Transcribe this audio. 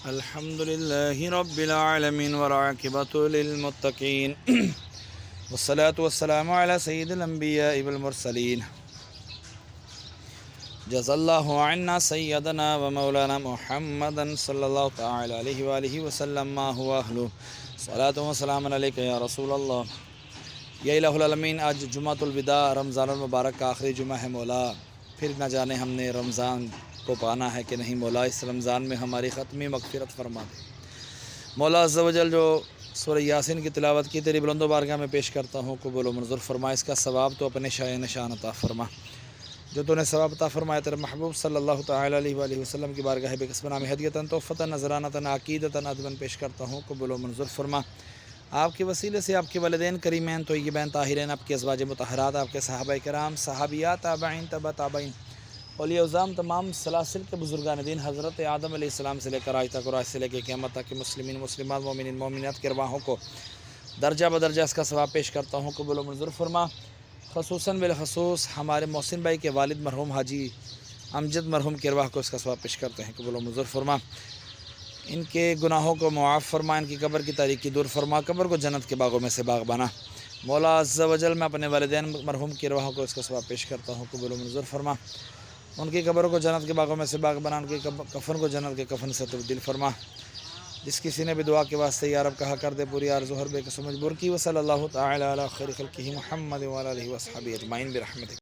الحمد لله رب العالمين والعاقبة للمتقين والصلاة والسلام على سيد الأنبياء والمرسلين جزا الله عنا سيدنا ومولانا محمدا صلى الله تعالى عليه وآله وسلم ما هو أهله صلاة وسلام عليك يا رسول اللہ۔ یا الہ العالمین، آج جمعۃ الوداع رمضان المبارک کا آخری جمعہ ہے مولا، پھر نہ جانے ہم نے رمضان کو پانا ہے کہ نہیں مولا، اس رمضان میں ہماری ختمی مغفرت فرما دے مولا عز و جل۔ جو سورہ یاسین کی تلاوت کی تیری بلند و بارگاہ میں پیش کرتا ہوں، قبول و منظور فرما، اس کا ثواب تو اپنے شائع نشان عطا فرما۔ جو تو نے ثواب عطا فرمایا تیرے محبوب صلی اللہ تعالی علیہ وآلہ وسلم کی بارگاہ بے قسم نام ہدیتاً تحفتاً نذرانۃ عقیدتاً ادباً پیش کرتا ہوں، قبول و منظور فرما۔ آپ کے وسیلے سے آپ کے والدین کریمین طیبین طاہرین، آپ کے ازواج مطہرات، آپ کے صحابہ کرام، صحابیات، تابعین، تبع تابعین، اولیاء اعظام، تمام سلاسل کے بزرگان دین، حضرت آدم علیہ السلام سے لے کر آج تک اور آج سے لے کے قیامت تک کے مسلمین، مسلمات، مومنین، مومنات کے ارواحوں کو درجہ بدرجہ اس کا ثواب پیش کرتا ہوں، قبول و منظور فرما۔ خصوصاً بالخصوص ہمارے محسن بھائی کے والد مرحوم حاجی امجد مرحوم کے ارواح کو اس کا ثواب پیش کرتے ہیں، قبول و منظور فرما۔ ان کے گناہوں کو معاف فرما، ان کی قبر کی تاریکی دور فرما، قبر کو جنت کے باغوں میں سے باغ بنا مولا عز و جل۔ میں اپنے والدین مرحوم کی ارواحوں کو اس کا ثواب پیش کرتا ہوں، قبول و منظور فرما۔ ان کی قبر کو جنت کے باغوں میں سے باغ بنا، ان کی کفن کو جنت کے کفن سے تبدیل فرما۔ جس کسی نے بھی دعا کے واسطے یا رب کہا کر دے پوری آرزو ہر بے قسم مجبور کی۔ وصلی اللہ تعالی علی خیر خلقہ محمد وعلی آلہ وصحبہ اجمعین برحمتک۔